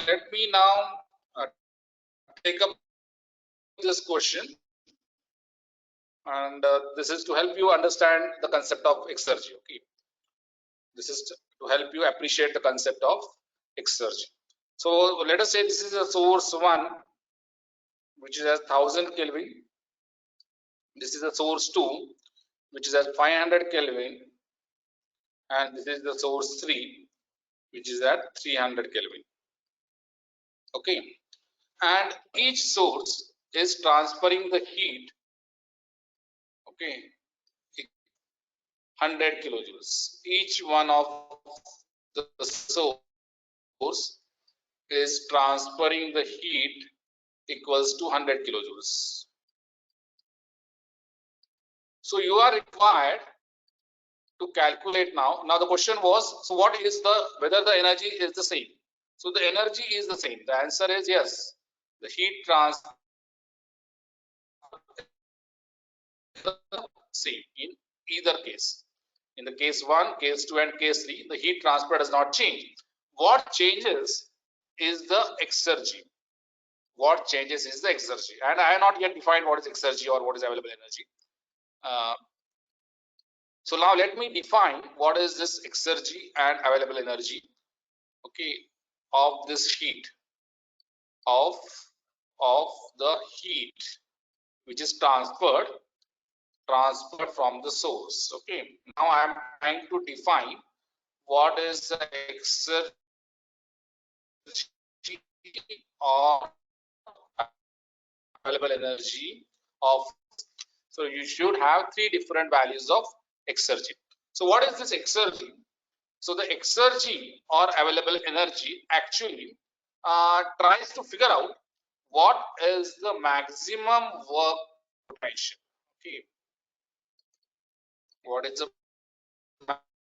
let me now take up this question, and this is to help you understand the concept of exergy. Okay, this is to help you appreciate the concept of exergy. So let us say this is a source 1, which is at 1000 Kelvin. This is a source 2, which is at 500 Kelvin, and this is the source 3, which is at 300 Kelvin. Okay, and each source is transferring the heat, okay, 100 kilojoules. Each one of the source is transferring the heat equals to 100 kilojoules. So you are required to calculate now. Now the question was, so what is the, whether the energy is the same? So the energy is the same. The answer is yes. The heat transfer is the same in either case. In the case 1, case 2, and case 3, the heat transfer does not change. What changes is the exergy. What changes is the exergy. And I have not yet defined what is exergy or what is available energy. So now let me define what is this exergy and available energy, okay, of this heat, of the heat which is transferred from the source. Okay, now I am trying to define what is the exergy or available energy of. So you should have 3 different values of exergy. So what is this exergy? So the exergy or available energy actually tries to figure out what is the maximum work potential. Okay, what is the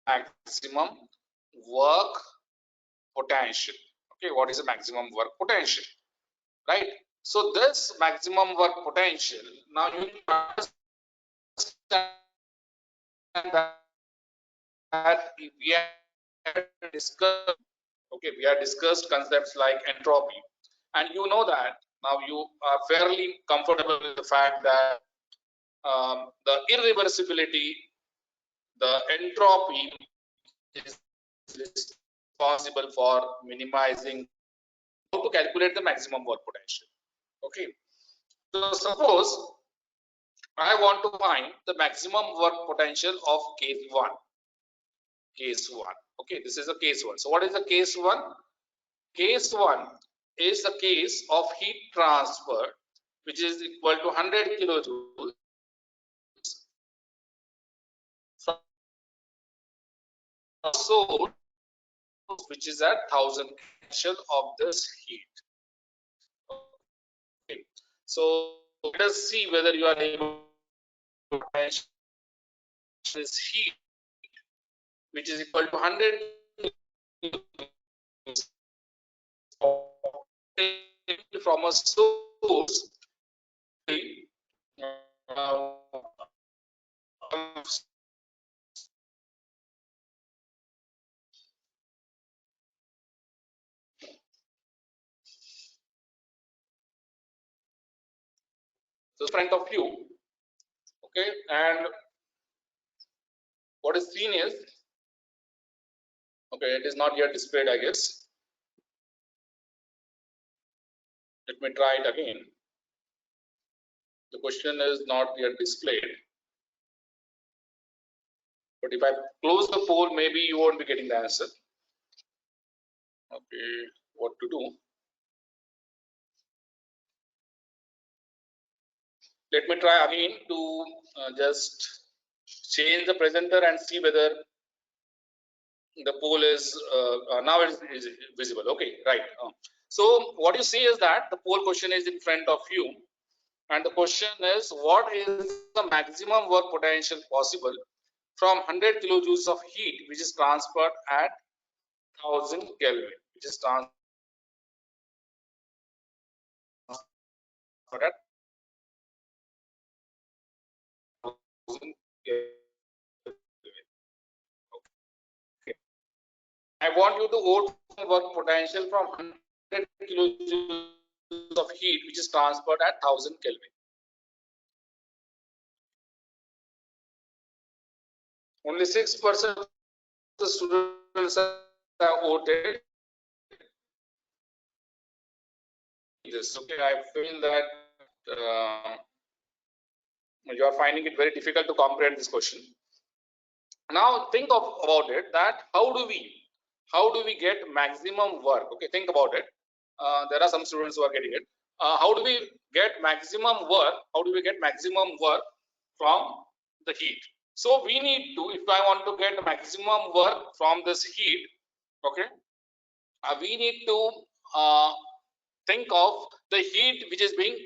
maximum work potential? Okay, what is the maximum work potential? Right. So this maximum work potential, now you need to understand that we have discussed, okay, we have discussed concepts like entropy, and you know that now you are fairly comfortable with the fact that the irreversibility, the entropy is responsible for minimizing how to calculate the maximum work potential. Okay, so suppose I want to find the maximum work potential of case 1. Case 1. Okay, this is a case 1. So what is the case 1? Case 1 is the case of heat transfer, which is equal to 100 kilojoules from source, which is at 1000 potential of this heat. Okay, so let us see whether you are able to potential this heat, which is equal to 100 from a source so front of you. Okay, and what is seen is, okay, it is not yet displayed, I guess. Let me try it again. The question is not yet displayed, but if I close the poll, maybe you won't be getting the answer. Okay, what to do? Let me try again to just change the presenter and see whether the poll is now is visible. Okay, right. So what you see is that the poll question is in front of you, and the question is, what is the maximum work potential possible from 100 kilojoules of heat which is transferred at 1000 Kelvin, which is transferred at 1000 Kelvin. Okay. I want you to vote work potential from kilojoules of heat which is transferred at 1000 Kelvin. Only 6% of the students have voted this. Okay, I feel that you are finding it very difficult to comprehend this question. Now think about it, that how do we get maximum work? Okay, think about it. There are some students who are getting it. How do we get maximum work? How do we get maximum work from the heat? So we need to, if I want to get maximum work from this heat, okay, we need to think of the heat which is being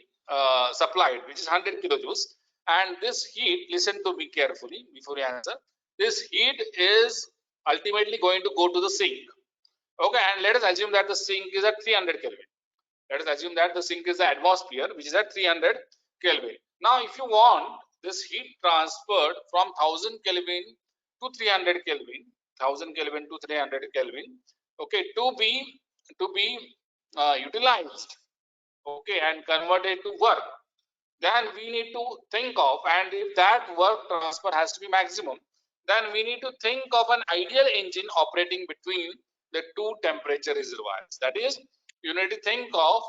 supplied, which is 100 kilojoules, and this heat, listen to me carefully before you answer, this heat is ultimately going to go to the sink. Okay, and let us assume that the sink is at 300 Kelvin. Let us assume that the sink is the atmosphere, which is at 300 Kelvin. Now if you want this heat transferred from 1000 Kelvin to 300 Kelvin, 1000 Kelvin to 300 Kelvin, okay, to be utilized, okay, and converted to work, then we need to think of, and if that work transfer has to be maximum, then we need to think of an ideal engine operating between the two temperature reservoirs. That is, you need to think of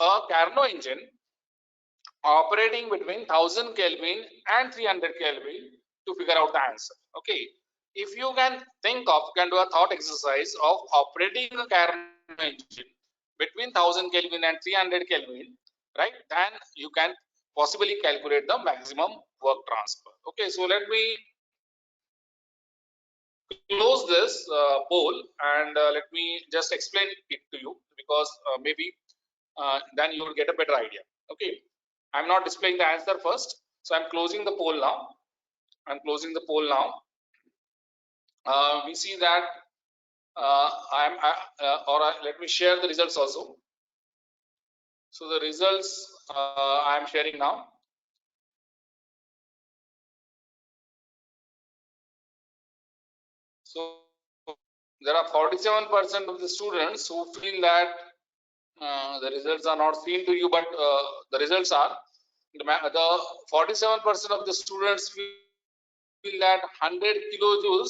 a Carnot engine operating between 1000 Kelvin and 300 Kelvin to figure out the answer. Okay, if you can think of, can do a thought exercise of operating a Carnot engine between 1000 Kelvin and 300 Kelvin, right? Then you can possibly calculate the maximum work transfer. Okay, so let me close this poll, and let me just explain it to you, because maybe then you will get a better idea. Okay, I'm not displaying the answer first, so I'm closing the poll now. I'm closing the poll now. We see that let me share the results also. So the results I am sharing now. So there are 47% of the students who feel that the results are not seen to you, but the results are, the 47% of the students feel that 100 kilojoules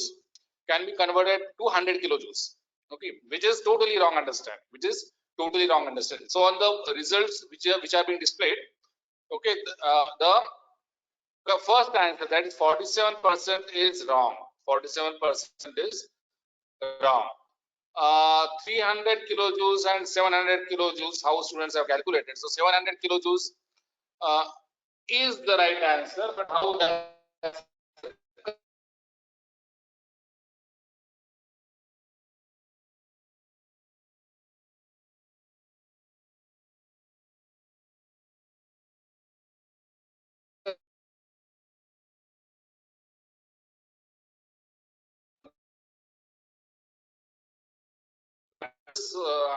can be converted to 100 kilojoules. Okay, which is totally wrong understand. Which is totally wrong understand. So on the results which are being displayed, okay, the first answer, that is 47%, is wrong. 47% is wrong. 300 kilojoules and 700 kilojoules, how students have calculated. So 700 kilojoules is the right answer, but how that uh,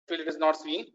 feel it is not seen.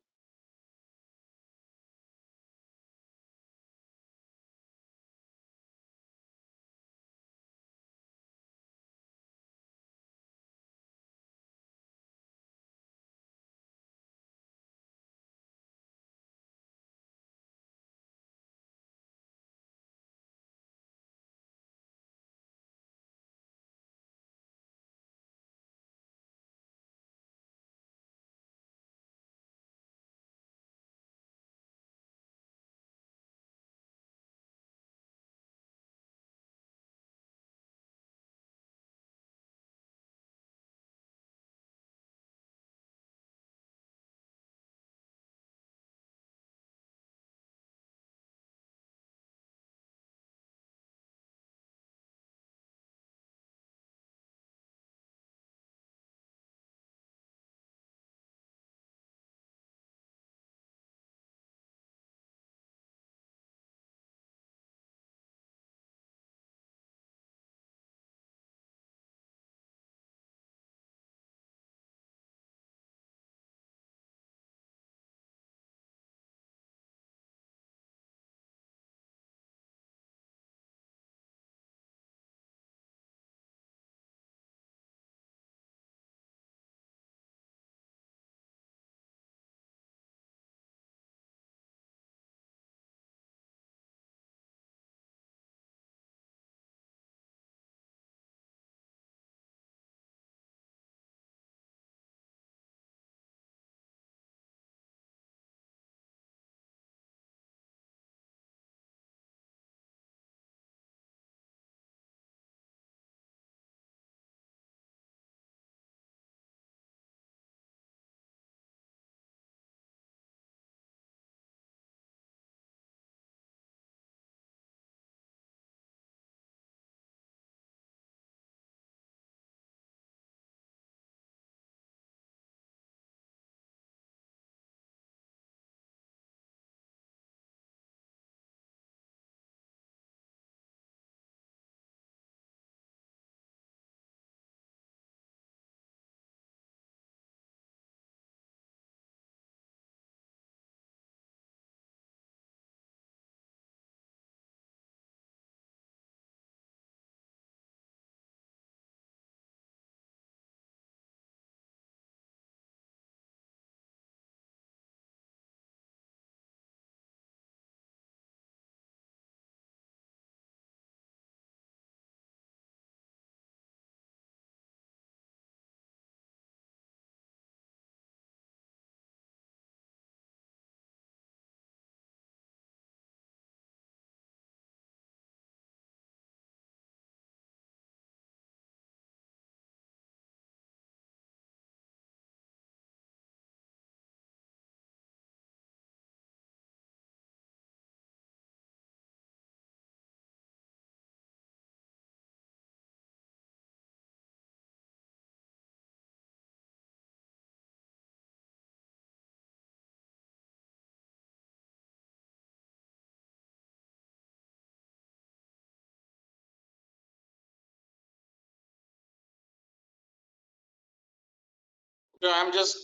I'm just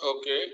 okay.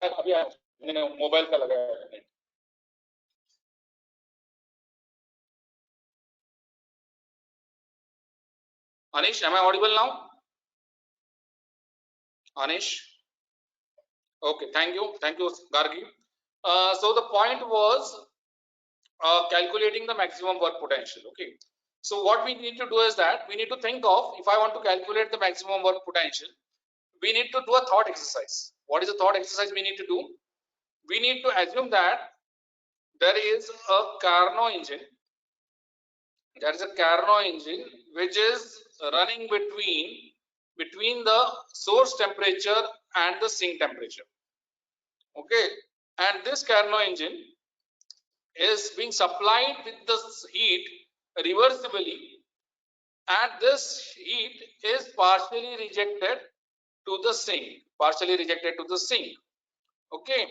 अभी मैंने mobile का लगाया है। Anish, am I audible now? Anish? Okay, thank you, Gargi. So the point was calculating the maximum work potential. Okay, so what we need to do is that we need to think of, if I want to calculate the maximum work potential, we need to do a thought exercise. What is the thought exercise we need to do? We need to assume that there is a Carnot engine. There is a Carnot engine which is running between the source temperature and the sink temperature. Okay, and this Carnot engine is being supplied with the heat reversibly, and this heat is partially rejected to the sink. Okay,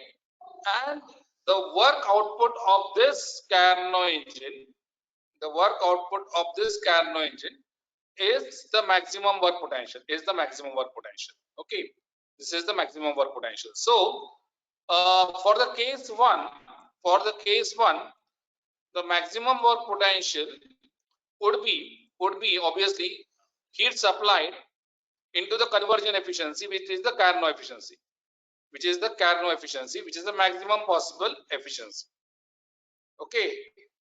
and the work output of this Carnot engine, is the maximum work potential. Okay, this is the maximum work potential. So for the case one, the maximum work potential would be obviously heat supplied into the conversion efficiency, which is the Carnot efficiency, which is the maximum possible efficiency. Okay,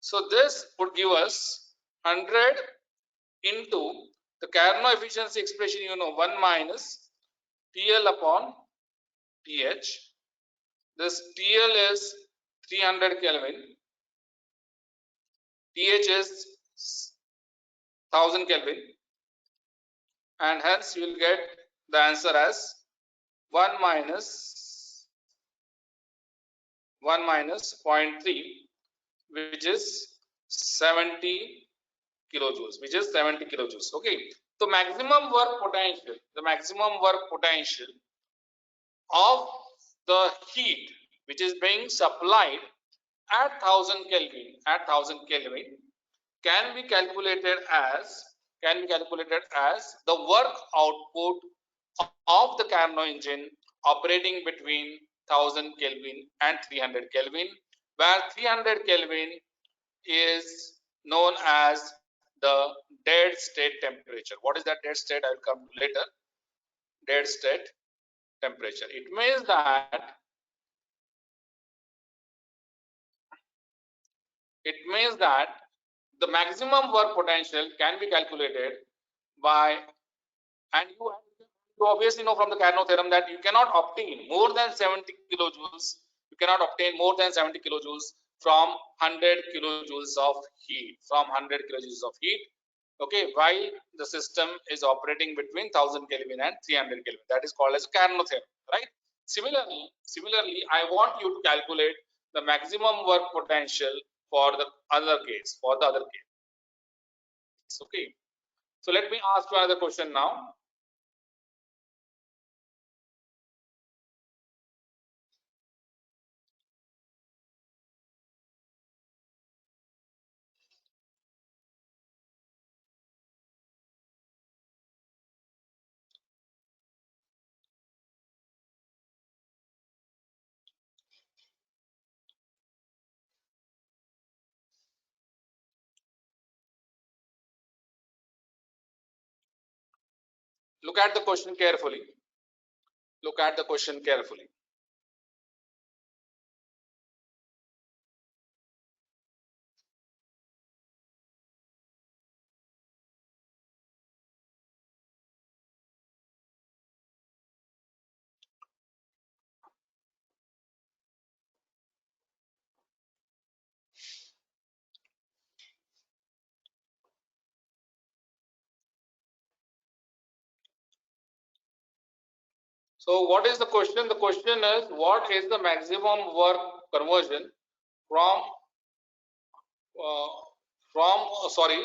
so this would give us 100 into the Carnot efficiency expression, 1 minus TL upon TH. This TL is 300 Kelvin, TH is 1000 Kelvin, and hence you will get the answer as 1 minus 0.3, which is 70 kilojoules. Okay, so the maximum work potential of the heat which is being supplied at 1000 Kelvin can be calculated as the work output of the Carnot engine operating between 1000 Kelvin and 300 Kelvin, where 300 Kelvin is known as the dead state temperature. What is that dead state? I will come to later. Dead state temperature. It means that the maximum work potential can be calculated by, and you obviously know from the Carnot theorem that you cannot obtain more than 70 kilojoules. You cannot obtain more than 70 kilojoules from 100 kilojoules of heat. From 100 kilojoules of heat, okay, while the system is operating between 1000 Kelvin and 300 Kelvin. That is called as Carnot theorem, right? Similarly, I want you to calculate the maximum work potential for the other case. Okay. So let me ask you another question now. Look at the question carefully. Look at the question carefully. So what is the question? The question is, what is the maximum work conversion from sorry,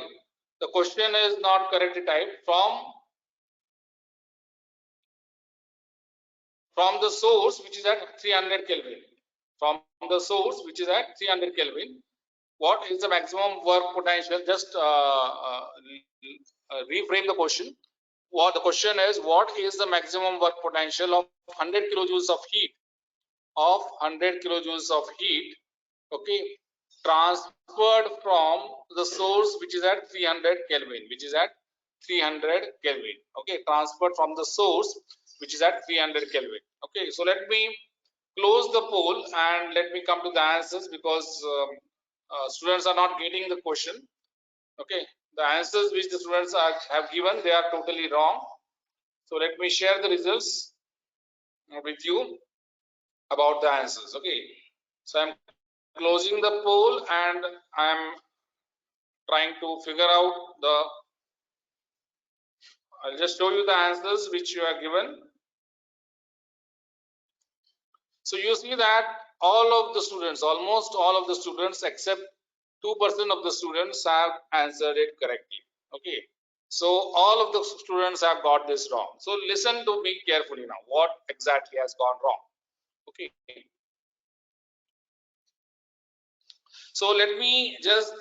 the question is not correctly typed. From the source which is at 300 Kelvin. From the source which is at 300 Kelvin, what is the maximum work potential? Just reframe the question. What the question is, what is the maximum work potential of 100 kilojoules of heat, okay, transferred from the source which is at 300 Kelvin, okay, transferred from the source which is at 300 Kelvin. Okay, so let me close the poll and let me come to the answers, because students are not getting the question. Okay, the answers which the students have given, they are totally wrong. So let me share the results with you about the answers. Okay, so I'm closing the poll and I'm trying to figure out the, I'll just show you the answers which you are given. So you see that all of the students, almost all of the students except 2% of the students have answered it correctly. Okay, so all of the students have got this wrong. So listen to me carefully now, what exactly has gone wrong. Okay, so let me just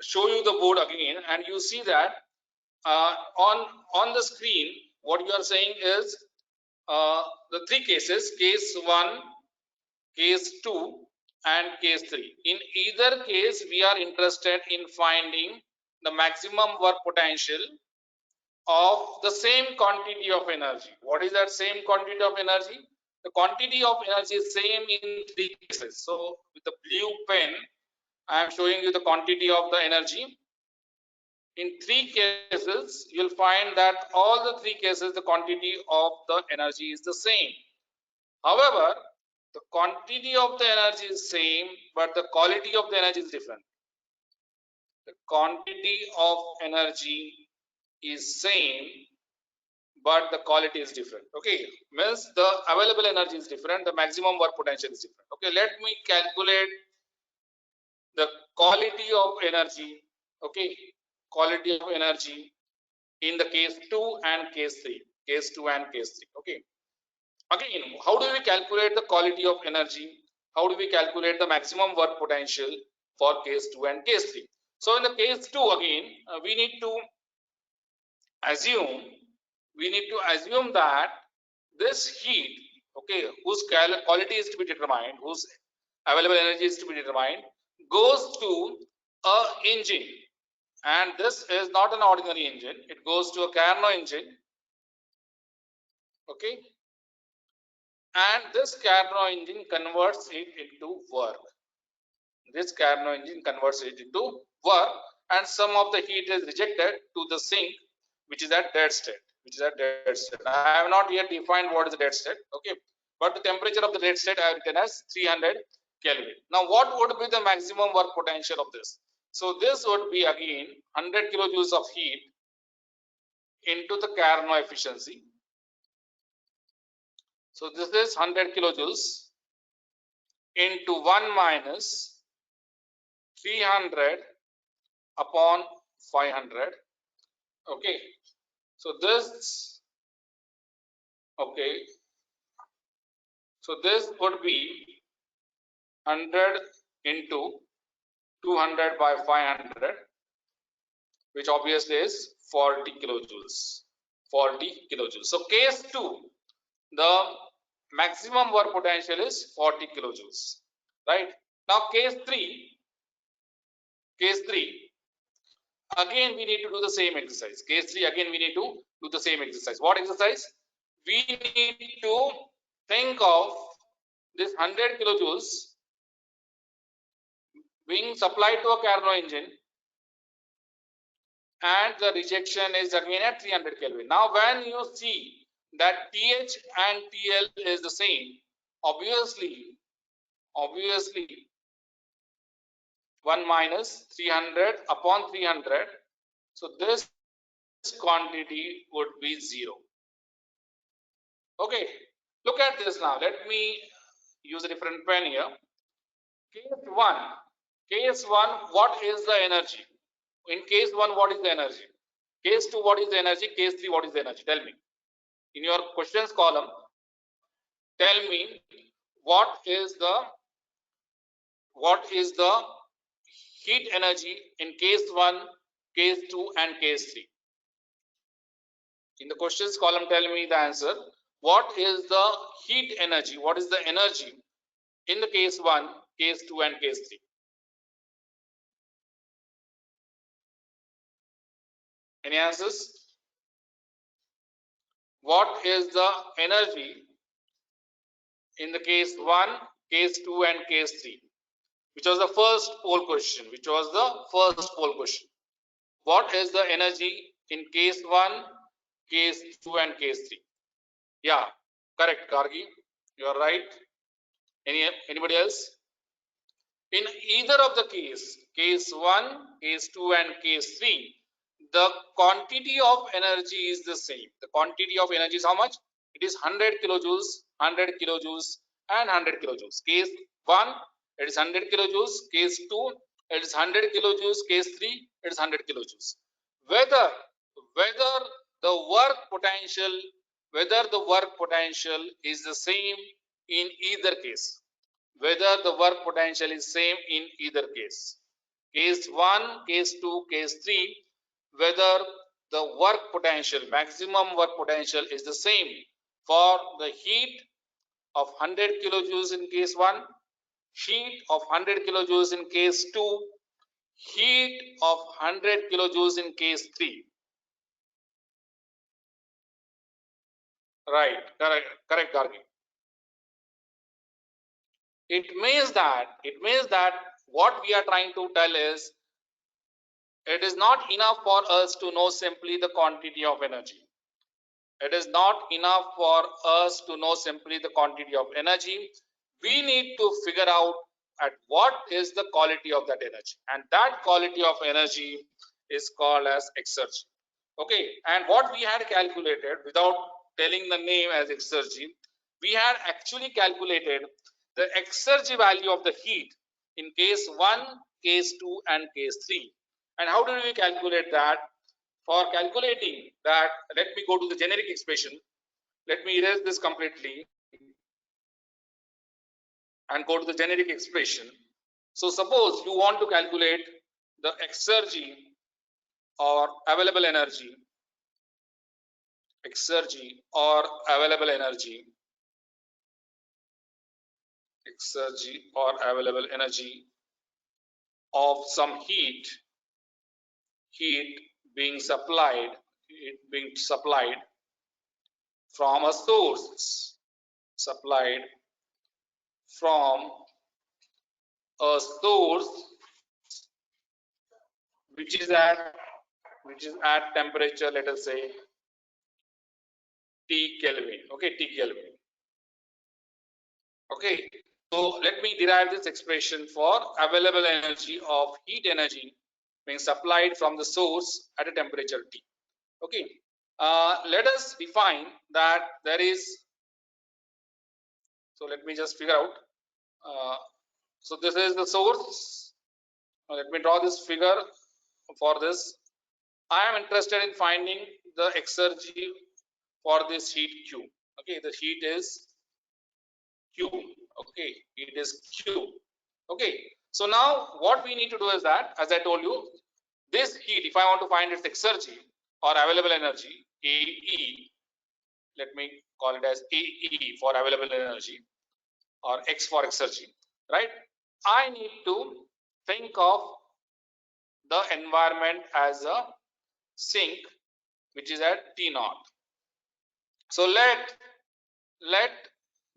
show you the board again, and you see that on the screen what you are saying is the three cases: case 1, case 2 and case 3. In either case, we are interested in finding the maximum work potential of the same quantity of energy. What is that same quantity of energy? The quantity of energy is same in three cases. So with the blue pen, I am showing you the quantity of the energy. In three cases, you'll find that all the three cases, the quantity of the energy is the same. However, the quantity of the energy is same, but the quality of the energy is different. The quantity of energy is same, but the quality is different. Okay, means the available energy is different, the maximum work potential is different. Okay, let me calculate the quality of energy. Okay, quality of energy in the case 2 and case 3. Okay, again, how do we calculate the quality of energy? How do we calculate the maximum work potential for case 2 and case 3? So in the case 2, again, we need to assume that this heat, okay, whose quality is to be determined, whose available energy is to be determined, goes to a engine, and this is not an ordinary engine. It goes to a Carnot engine. Okay, and this Carnot engine converts it into work. work, and some of the heat is rejected to the sink, which is at dead state. I have not yet defined what is the dead state. Okay, but the temperature of the dead state I have written as 300 Kelvin. Now, what would be the maximum work potential of this? So this would be again 100 kilojoules of heat into the Carnot efficiency. So this is 100 kilojoules into 1 minus 300 upon 500. Okay, so this, okay, so this would be 100 into 200 by 500, which obviously is 40 kilojoules. 40 kilojoules. So case 2, the maximum work potential is 40 kilojoules. Right? Now case 3, again we need to do the same exercise. Case 3, again we need to do the same exercise. What exercise? We need to think of this 100 kilojoules being supplied to a Carnot engine, and the rejection is again at 300 Kelvin. Now when you see that TH and TL is the same, obviously 1 minus 300 upon 300, so this quantity would be 0. Okay, look at this now. Let me use a different pen here. Case 1, what is the energy? In case 1, what is the energy? Case 2, what is the energy? Case 3, what is the energy? Tell me. In your questions column, tell me what is the heat energy in case 1, case 2 and case 3. In the questions column, tell me the answer. What is the heat energy? What is the energy in the case 1, case 2 and case 3? Any answers? What is the energy in the case 1, case 2 and case 3? Which was the first poll question. What is the energy in case 1, case 2 and case 3? Yeah, correct, Gargi. You are right. Anybody else? In either of the case 1, case 2 and case 3, the quantity of energy is the same. The quantity of energy is how much? It is 100 kilojoules, 100 kilojoules and 100 kilojoules. Case 1, it is 100 kilojoules. Case 2, it is 100 kilojoules. Case 3, it is 100 kilojoules. Whether the work potential is the same in either case. Whether the work potential is same in either case. Case 1, case 2, case 3, whether the work potential, maximum work potential is the same for the heat of 100 kilojoules in case 1, heat of 100 kilojoules in case 2, heat of 100 kilojoules in case 3. Right, correct, Gargi. It means that what we are trying to tell is, it is not enough for us to know simply the quantity of energy. It is not enough for us to know simply the quantity of energy. We need to figure out at what is the quality of that energy, and that quality of energy is called as exergy. Okay, and what we had calculated, without telling the name as exergy, we had actually calculated the exergy value of the heat in case 1, case 2 and case 3. And how do we calculate that? For calculating that, let me go to the generic expression. Let me erase this completely and go to the generic expression. So suppose you want to calculate the exergy or available energy, of some heat being supplied from a source, which is at temperature, let us say T Kelvin. Okay, T Kelvin. Okay, so let me derive this expression for available energy of heat energy being supplied from the source at a temperature T. Okay, let us define that there is. So let me just figure out. So this is the source. Let me draw this figure for this. I am interested in finding the exergy for this heat Q. Okay, the heat is Q. Okay, it is Q. Okay, so now what we need to do is that, as I told you, this heat, if I want to find its exergy or available energy, AE, let me call it as AE for available energy or X for exergy, right? I need to think of the environment as a sink, which is at T naught. So let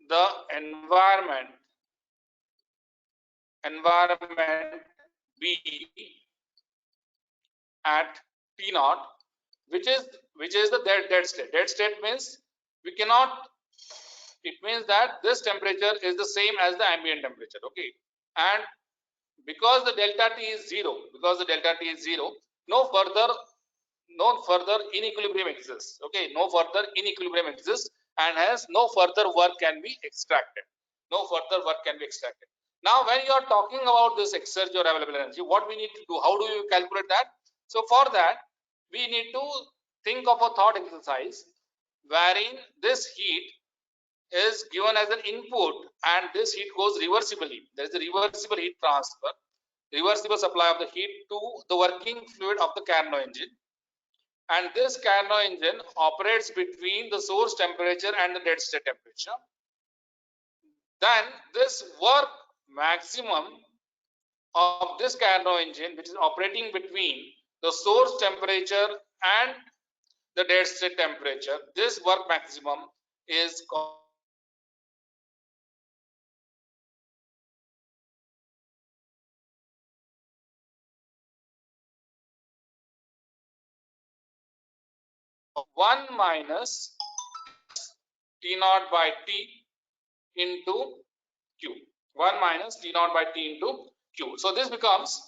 the environment be at T naught, which is the dead state. Dead state means we cannot. It means that this temperature is the same as the ambient temperature. Okay, and because the delta T is zero, no further inequilibrium exists. Okay, no further inequilibrium exists, and hence no further work can be extracted. Now, when you are talking about this exergy or available energy, what we need to do? How do you calculate that? So for that, we need to think of a thought exercise wherein this heat is given as an input and this heat goes reversibly. There is a reversible heat transfer, reversible supply of the heat to the working fluid of the Carnot engine. And this Carnot engine operates between the source temperature and the dead state temperature. Then this work maximum of this Carnot engine, which is operating between the source temperature and the dead state temperature, this work maximum is called 1 minus T naught by T into Q. 1 minus T naught by T into Q. So this becomes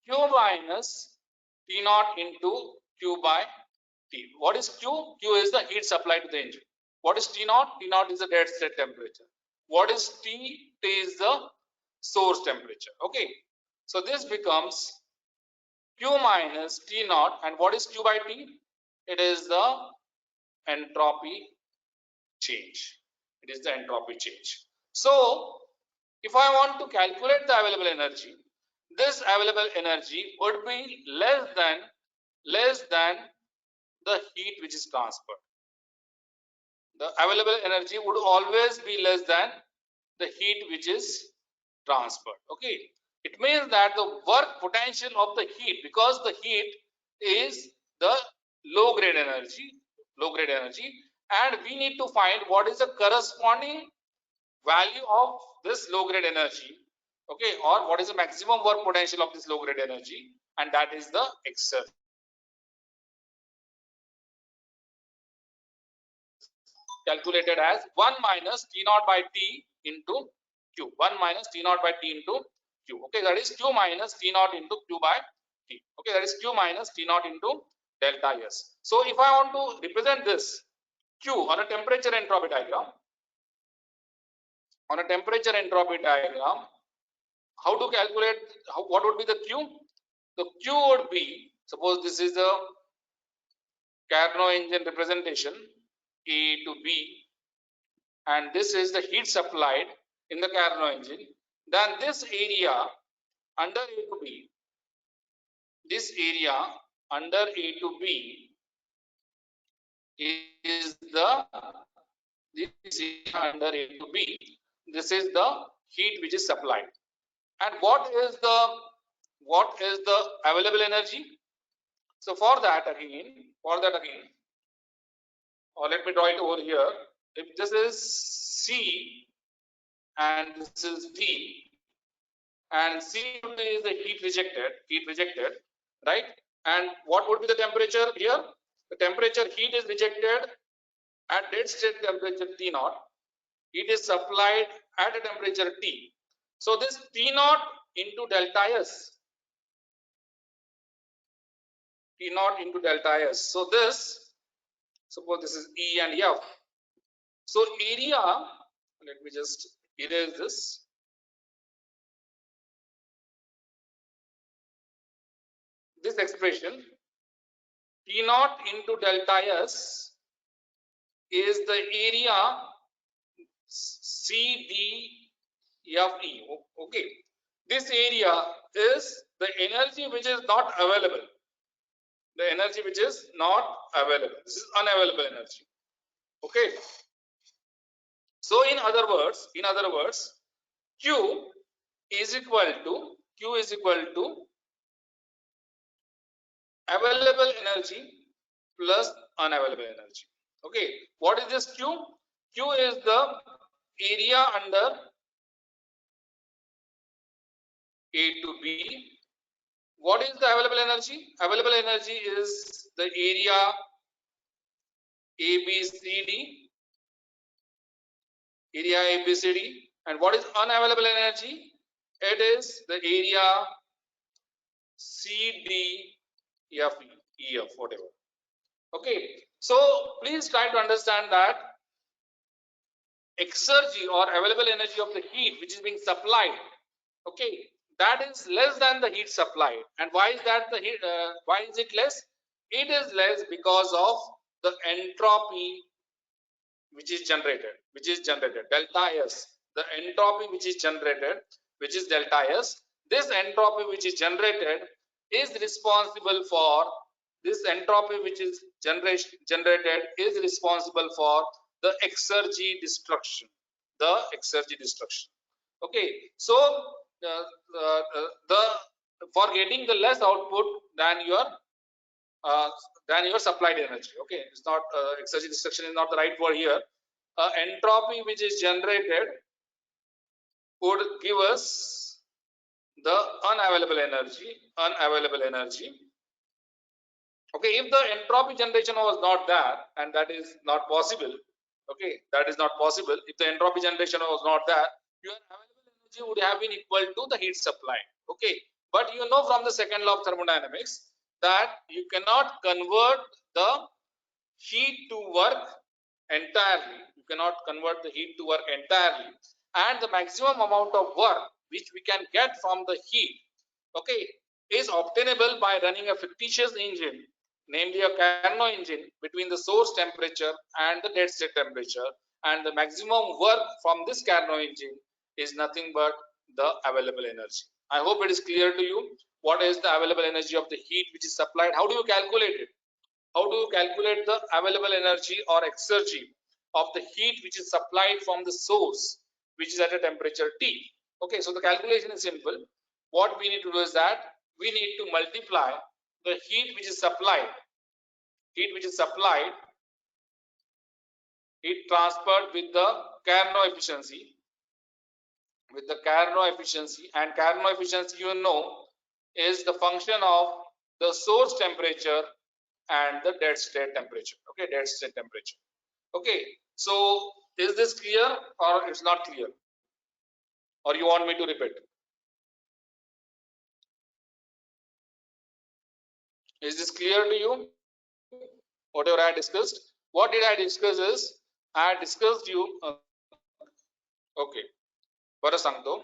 Q minus T naught into Q by T. What is Q? Q is the heat supplied to the engine. What is T naught? T naught is the dead state temperature. What is T? T is the source temperature. Okay. So this becomes Q minus T naught, and what is Q by T? It is the entropy change. It is the entropy change. So if I want to calculate the available energy, this available energy would be less than the heat which is transferred. The available energy would always be less than the heat which is transferred. Okay, it means that the work potential of the heat, because the heat is the low grade energy, and we need to find what is the corresponding value of this low grade energy. Okay, or what is the maximum work potential of this low grade energy, and that is the exergy, calculated as 1 minus T naught by T into Q. 1 minus T naught by T into Q. Okay, that is Q minus T naught into Q by T. Okay, that is Q minus T naught into delta S. So if I want to represent this Q on a temperature entropy diagram, how to calculate, what would be the Q? The Q would be, suppose this is the Carnot engine representation, A to B, and this is the heat supplied in the Carnot engine. Then this area under A to B, is the under A to B. This is the heat which is supplied. And what is the available energy? So for that again, or let me draw it over here. If this is C and this is D, and C2 is the heat rejected, right? And what would be the temperature here? The temperature heat is rejected at dead state temperature T naught. It is supplied at a temperature T. So this T naught into delta S, T naught into delta S. So this, suppose this is E and F. So area, let me just erase this. This expression T naught into delta S is the area CDFE. Okay, this area is the energy which is not available. The energy which is not available. This is unavailable energy. Okay. So in other words, Q is equal to available energy plus unavailable energy. Okay. What is this Q? Q is the area under A to B. What is the available energy? Available energy is the area ABCD, and what is unavailable energy? It is the area CDFE, whatever. Okay, so please try to understand that exergy or available energy of the heat which is being supplied, okay, that is less than the heat supplied. And why is that the heat? Why is it less? It is less because of the entropy which is generated delta S. The entropy which is delta S. This entropy which is generated is responsible for this entropy which is generated is responsible for the exergy destruction. Okay, so the for getting the less output than your supplied energy. Okay, it's not exergy destruction is not the right word here. Entropy which is generated would give us the unavailable energy. Okay, if the entropy generation was not there, and that is not possible. Okay, that is not possible. If the entropy generation was not there, your available energy would have been equal to the heat supply. Okay, but you know from the second law of thermodynamics that you cannot convert the heat to work entirely. You cannot convert the heat to work entirely, and the maximum amount of work which we can get from the heat, okay, is obtainable by running a fictitious engine, namely a Carnot engine, between the source temperature and the dead state temperature, and the maximum work from this Carnot engine is nothing but the available energy. I hope it is clear to you what is the available energy of the heat which is supplied. How do you calculate it? How do you calculate the available energy or exergy of the heat which is supplied from the source which is at a temperature T? Okay, so the calculation is simple. What we need to do is that we need to multiply the heat heat transferred with the Carnot efficiency, and Carnot efficiency, you know, is the function of the source temperature and the dead state temperature. Okay, dead state temperature. Okay, so is this clear or it's not clear, or you want me to repeat? Is this clear to you? Whatever I discussed, what did I discuss is I discussed you okay, Parasangto.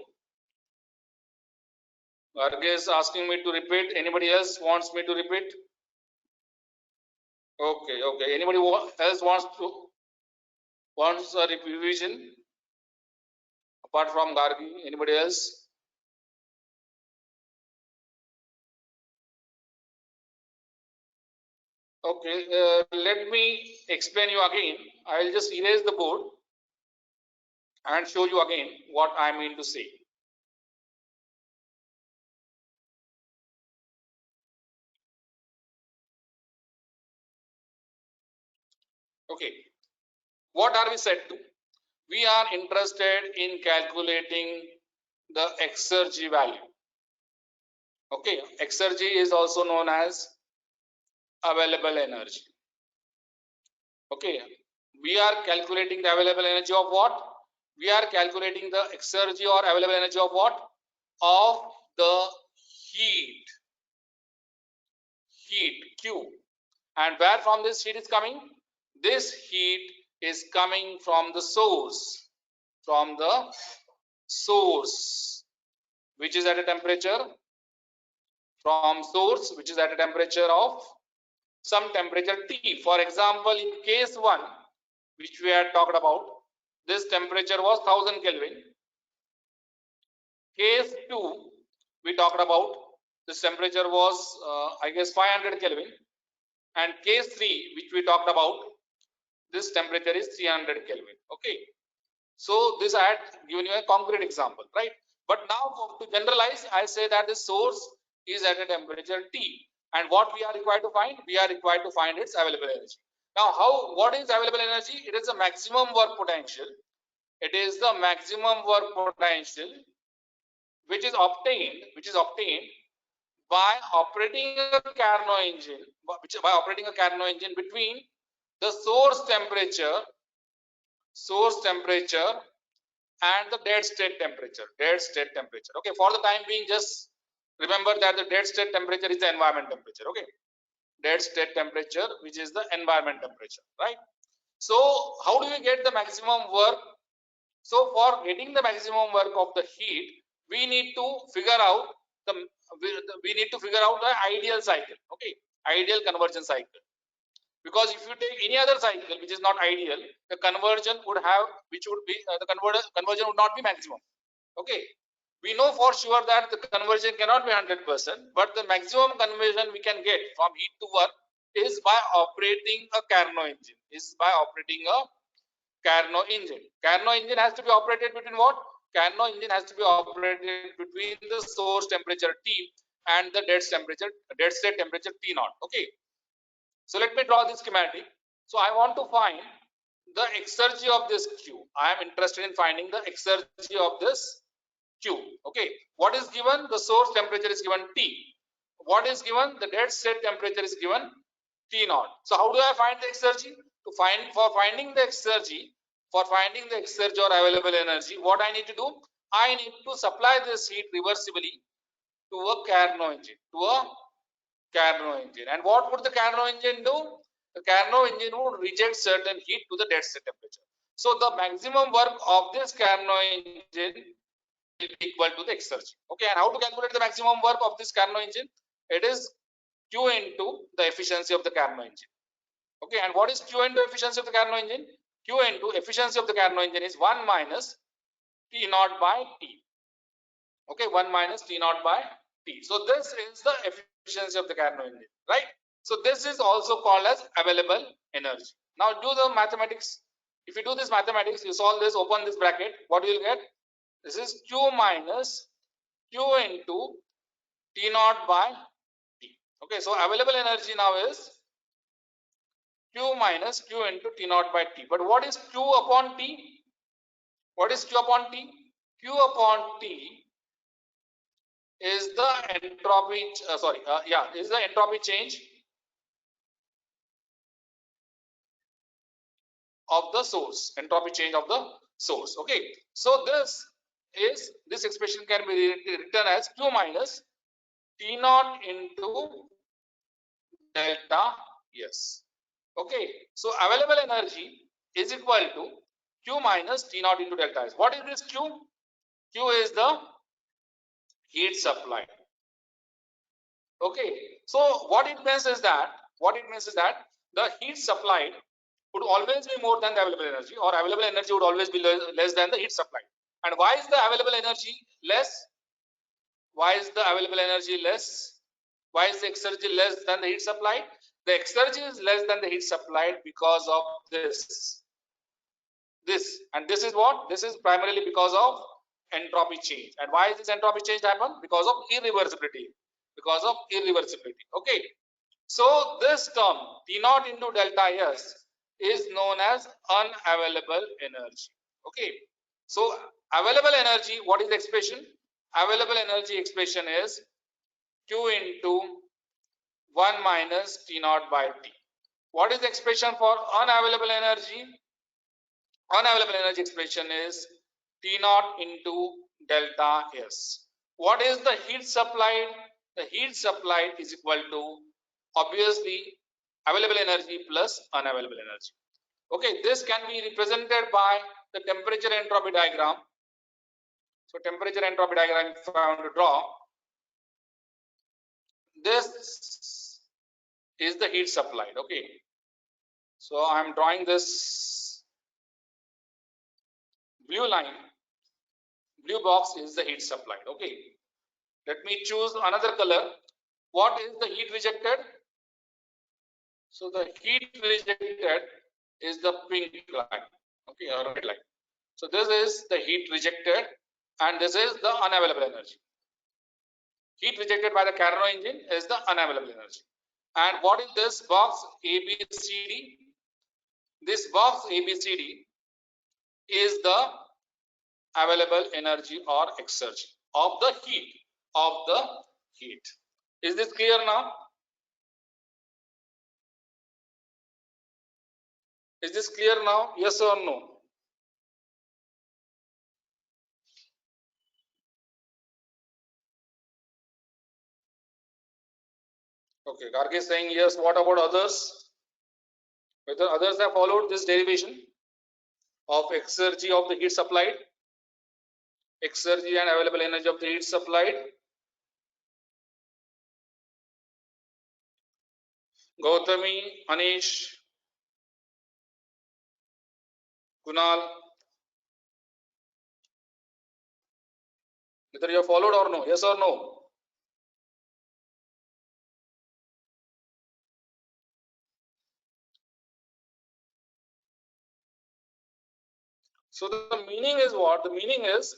Vargas is asking me to repeat. Anybody else wants me to repeat? Okay. Anybody else wants a revision apart from Gargi? Anybody else? Okay, let me explain you again. I'll just erase the board and show you again what I mean to say. Okay, what are we set to? We are interested in calculating the exergy value. Okay, exergy is also known as available energy. Okay, we are calculating the available energy of what? We are calculating the exergy or available energy of what? Of the heat Q. And where from this heat is coming? This heat is coming from the source, which is at a temperature, which is at a temperature of some temperature T. For example, in case 1, which we had talked about, this temperature was 1000 Kelvin. Case 2, we talked about, this temperature was I guess 500 Kelvin. And case 3, which we talked about, this temperature is 300 Kelvin. Okay, so this I had given you a concrete example, right? But now to generalize, I say that the source is at a temperature T, and what we are required to find? We are required to find its available energy. Now, what is available energy? It is the maximum work potential. It is the maximum work potential which is obtained by operating a Carnot engine, between the source temperature and the dead state temperature. Okay, for the time being, just remember that the dead state temperature is the environment temperature. Okay, dead state temperature, which is the environment temperature, right? So how do we get the maximum work? So for getting the maximum work of the heat, we need to figure out the ideal cycle. Okay, ideal conversion cycle. Because if you take any other cycle which is not ideal, the conversion would not be maximum. Okay, we know for sure that the conversion cannot be 100%, but the maximum conversion we can get from heat to work is by operating a Carnot engine. Carnot engine has to be operated between what? Carnot engine has to be operated between the source temperature T and the dead state temperature T naught. Okay, so let me draw this schematic. So I want to find the exergy of this Q. I am interested in finding the exergy of this Q. Okay, what is given? The source temperature is given T. What is given? The dead state temperature is given T naught. So how do I find the exergy? For finding the exergy or available energy, what I need to do? I need to supply this heat reversibly to a Carnot engine. And what would the Carnot engine do? The Carnot engine would reject certain heat to the dead state temperature. So the maximum work of this Carnot engine will be equal to the exergy. Okay, and how to calculate the maximum work of this Carnot engine? It is Q into the efficiency of the Carnot engine. Okay, and what is Q into efficiency of the Carnot engine? Q into efficiency of the Carnot engine is 1 minus T naught by T. Okay, 1 minus T naught by T. So this is the efficiency of the Carnot engine, right? So this is also called as available energy. Now do the mathematics. If you do this mathematics, you solve this, open this bracket, what you will get? This is Q minus Q into T naught by T. Okay, so available energy now is Q minus Q into T naught by T. But what is Q upon T? What is Q upon T? Q upon T is the entropy, is the entropy change of the source. Okay, so this expression can be written as Q minus T naught into delta S. Okay, so available energy is equal to Q minus T naught into delta S. What is this Q? Q is the heat supplied. Okay, so what it means is that the heat supplied would always be more than the available energy, or available energy would always be less than the heat supplied. And why is the available energy less? Why is the available energy less? Why is the exergy less than the heat supplied? The exergy is less than the heat supplied because of this. And this is what? This is primarily because of entropy change. And why is this entropy change happen? Because of irreversibility. Okay, so this term T naught into delta S is known as unavailable energy. Okay, so available energy, what is the expression? available energy expression is Q into 1 minus T naught by T. What is the expression for unavailable energy? Unavailable energy expression is T naught into delta S. What is the heat supplied? The heat supplied is equal to obviously available energy plus unavailable energy. Okay, this can be represented by the temperature entropy diagram. So temperature entropy diagram, if I want to draw, this is the heat supplied. Okay, so I am drawing this blue line. Blue box is the heat supplied. Okay, let me choose another color. What is the heat rejected? So the heat rejected is the pink line. Okay, or red line. So this is the heat rejected, and this is the unavailable energy. Heat rejected by the Carnot engine is the unavailable energy. And what is this box ABCD? This box ABCD is the available energy or exergy of the heat. Is this clear now? Is this clear now? Yes or no? Okay, Garg is saying yes. What about others? Whether others have followed this derivation of exergy of the heat supplied, exergy and available energy of the heat supplied. Gautami, Anish, Kunal, whether you have followed or no? Yes or no? So the meaning is what? The meaning is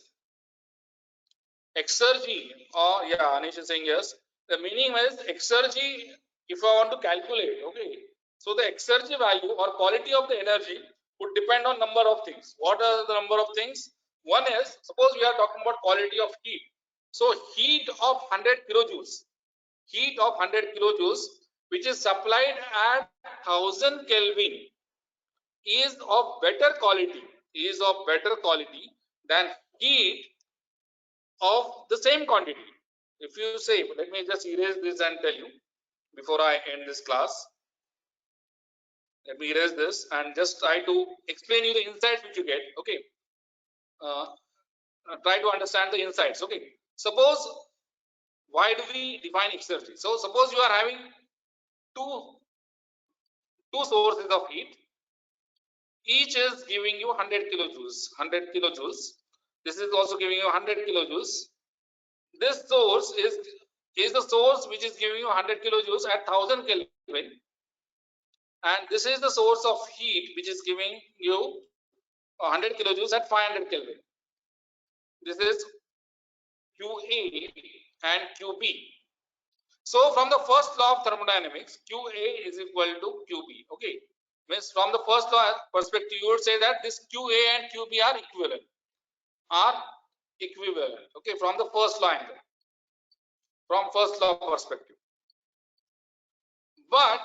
exergy, or yeah, Anish is saying yes. The meaning is exergy, if I want to calculate, okay. So the exergy value or quality of the energy would depend on number of things. What are the number of things? One is, suppose we are talking about quality of heat. So heat of 100 kilojoules, heat of 100 kilojoules, which is supplied at 1000 Kelvin, is of better quality, than heat of the same quantity. If you say, let me just erase this and tell you before I end this class. Let me erase this and just try to explain you the insights which you get. Okay, try to understand the insights. Okay, suppose, why do we define exergy? So suppose you are having two sources of heat, each is giving you 100 kilojoules. This is also giving you 100 kilojoules. This source is the source which is giving you 100 kilojoules at 1000 Kelvin, and this is the source of heat which is giving you 100 kilojoules at 500 Kelvin. This is QA and QB. So from the first law of thermodynamics, QA is equal to QB. Okay, means from the first law perspective, you would say that this QA and QB are equivalent. Okay, from the first law angle, from first law perspective. But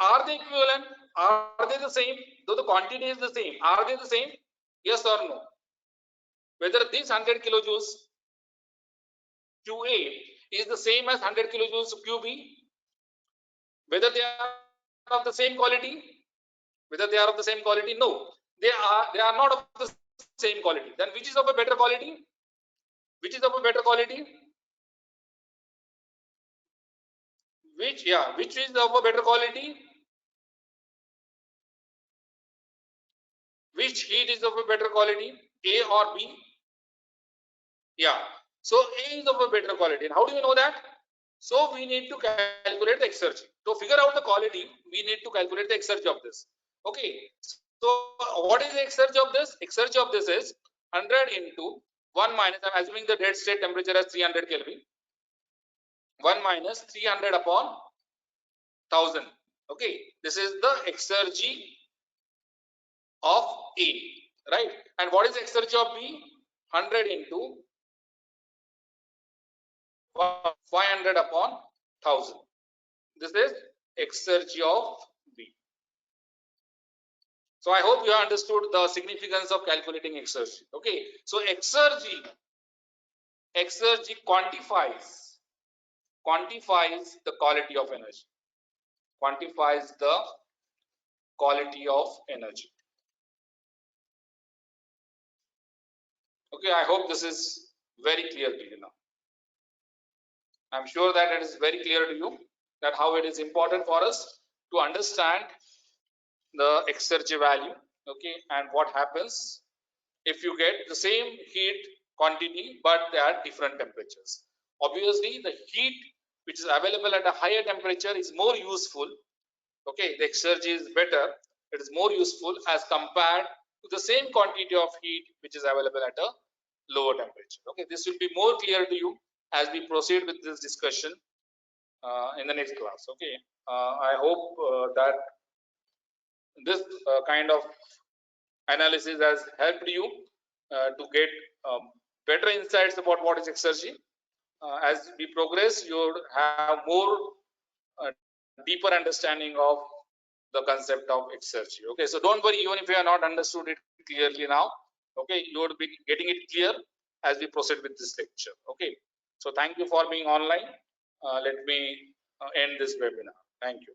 are they equivalent? Are they the same? Though the quantity is the same, are they the same? Yes or no? Whether this 100 kilojoules QA is the same as 100 kilojoules QB, whether they are of the same quality, no, they are not of the same quality. Then which is of a better quality? Which is of a better quality? Which is of a better quality? Which heat is of a better quality, A or B? Yeah, so A is of a better quality. And how do we know that? So we need to calculate the exergy. To figure out the quality, we need to calculate the exergy of this. Okay, so what is the exergy of this? Exergy of this is 100 into 1 minus, I'm assuming the dead state temperature as 300 Kelvin, 1 minus 300 upon 1000. Okay, this is the exergy of A, right? And what is the exergy of B? 100 into 500 upon 1000. This is exergy of B. So I hope you understood the significance of calculating exergy. Okay, so exergy quantifies the quality of energy. Quantifies the quality of energy. Okay, I hope this is very clear to you now. I'm sure that it is very clear to you that how it is important for us to understand the exergy value. Okay, and what happens if you get the same heat quantity but they are different temperatures. Obviously, the heat which is available at a higher temperature is more useful. Okay, the exergy is better, it is more useful as compared to the same quantity of heat which is available at a lower temperature. Okay, this will be more clear to you as we proceed with this discussion in the next class. Okay, I hope that this kind of analysis has helped you to get better insights about what is exergy. As we progress, you would have more deeper understanding of the concept of exergy. Okay, so don't worry, even if you have not understood it clearly now, okay, you would be getting it clear as we proceed with this lecture. Okay, so thank you for being online. Let me end this webinar. Thank you.